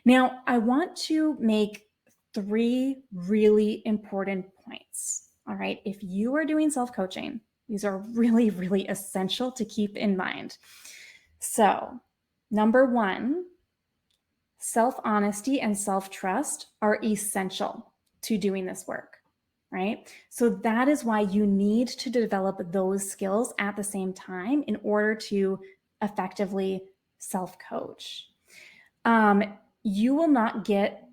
Now, I want to make 3 really important points. All right. If you are doing self-coaching, these are really, really essential to keep in mind. So, number 1, self-honesty and self-trust are essential to doing this work, right? So that is why you need to develop those skills at the same time in order to effectively self-coach. You will not get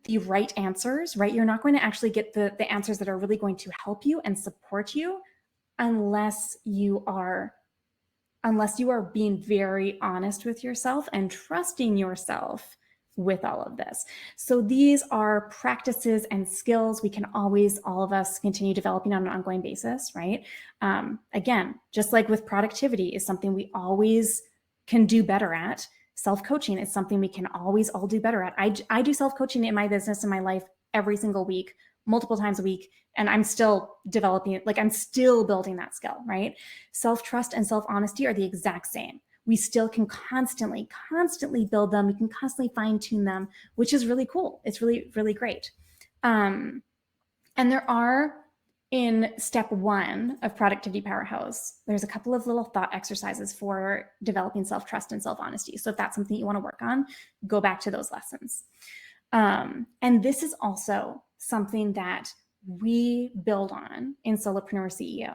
the right answers, right? You're not going to actually get the answers that are really going to help you and support you unless you are being very honest with yourself and trusting yourself with all of this. So these are practices and skills we can always, all of us, continue developing on an ongoing basis, right? Again, just like with productivity is something we always can do better at. Self-coaching is something we can always all do better at. I do self-coaching in my business, in my life, every single week, multiple times a week, and I'm still developing it. Like I'm still building that skill, right? Self-trust and self-honesty are the exact same. We still can constantly build them. We can constantly fine tune them, which is really cool. It's really, really great. And there are, in step 1 of Productivity Powerhouse, there's a couple of little thought exercises for developing self-trust and self-honesty. So if that's something you want to work on, go back to those lessons. And this is also something that we build on in Solopreneur CEO,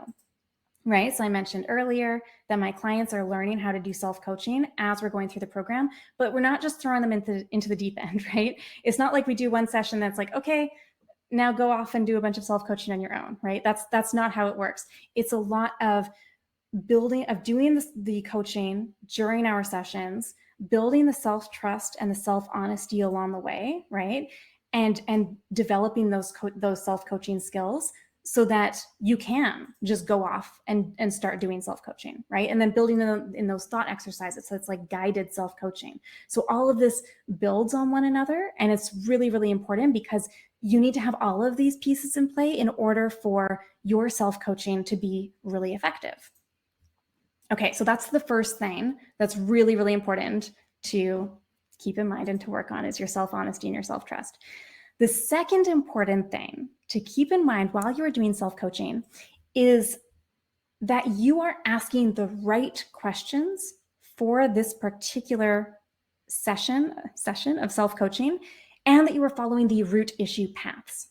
right? So I mentioned earlier that my clients are learning how to do self-coaching as we're going through the program, but we're not just throwing them into the deep end, right? It's not like we do one session that's like, okay, now go off and do a bunch of self-coaching on your own, right? That's not how it works. It's a lot of doing the coaching during our sessions, building the self-trust and the self-honesty along the way, right? And developing those self-coaching skills so that you can just go off and start doing self-coaching, right? And then building them in those thought exercises. So it's like guided self-coaching. So all of this builds on one another. And it's really, really important because you need to have all of these pieces in play in order for your self-coaching to be really effective. Okay, so that's the first thing that's really, really important to keep in mind and to work on is your self-honesty and your self-trust. The second important thing to keep in mind while you are doing self-coaching is that you are asking the right questions for this particular session of self-coaching, and that you are following the root issue paths.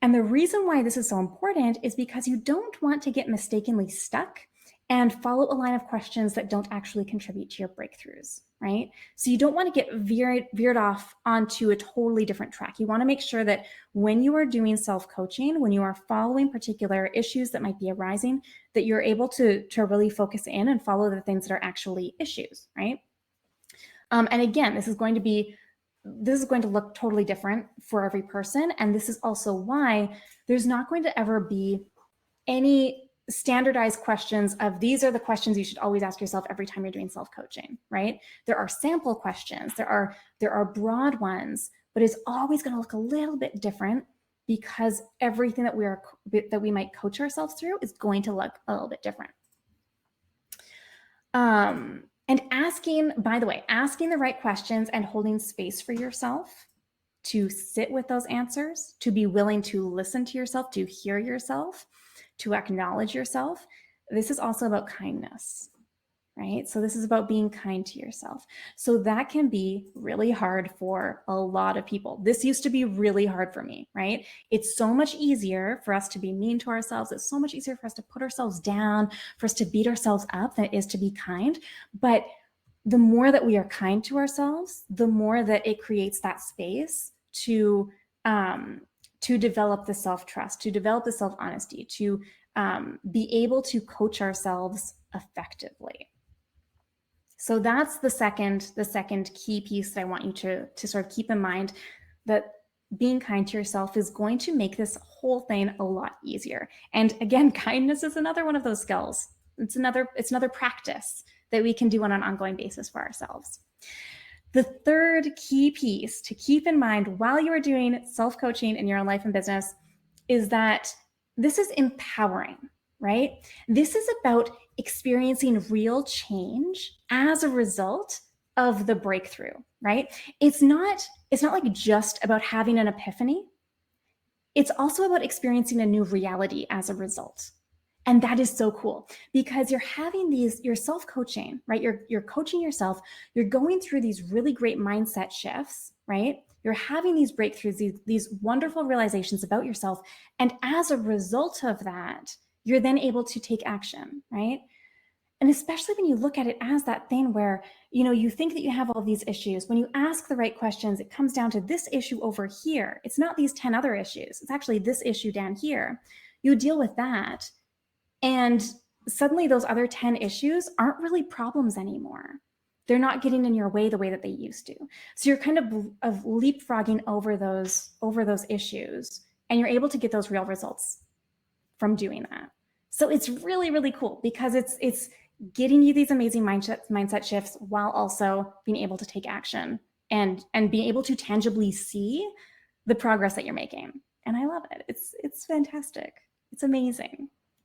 And the reason why this is so important is because you don't want to get mistakenly stuck and follow a line of questions that don't actually contribute to your breakthroughs, right? So you don't want to get veered off onto a totally different track. You want to make sure that when you are doing self-coaching, when you are following particular issues that might be arising, that you're able to really focus in and follow the things that are actually issues, right? And again, this is going to look totally different for every person. And this is also why there's not going to ever be any standardized questions of these are the questions you should always ask yourself every time you're doing self-coaching, right? There are sample questions, there are broad ones, but it's always going to look a little bit different because everything that we might coach ourselves through is going to look a little bit different. And asking the right questions and holding space for yourself to sit with those answers, to be willing to listen to yourself, to hear yourself, to acknowledge yourself. This is also about kindness, right? So this is about being kind to yourself. So that can be really hard for a lot of people. This used to be really hard for me, right? It's so much easier for us to be mean to ourselves. It's so much easier for us to put ourselves down, for us to beat ourselves up than it is to be kind. But the more that we are kind to ourselves, the more that it creates that space to develop the self-trust, to develop the self-honesty, to be able to coach ourselves effectively. So that's the second key piece that I want you to sort of keep in mind, that being kind to yourself is going to make this whole thing a lot easier. And again, kindness is another one of those skills. It's another practice that we can do on an ongoing basis for ourselves. The third key piece to keep in mind while you are doing self-coaching in your own life and business is that this is empowering, right? This is about experiencing real change as a result of the breakthrough, right? It's not like just about having an epiphany. It's also about experiencing a new reality as a result. And that is so cool because you're having you're self-coaching, right? You're coaching yourself. You're going through these really great mindset shifts, right? You're having these breakthroughs, these wonderful realizations about yourself. And as a result of that, you're then able to take action, right? And especially when you look at it as that thing where, you think that you have all these issues. When you ask the right questions, it comes down to this issue over here. It's not these 10 other issues. It's actually this issue down here. You deal with that. And suddenly those other 10 issues aren't really problems anymore. They're not getting in your way the way that they used to. So you're kind of leapfrogging over those issues, and you're able to get those real results from doing that. So it's really, really cool because it's getting you these amazing mindset shifts while also being able to take action and being able to tangibly see the progress that you're making. And I love it. It's fantastic. It's amazing.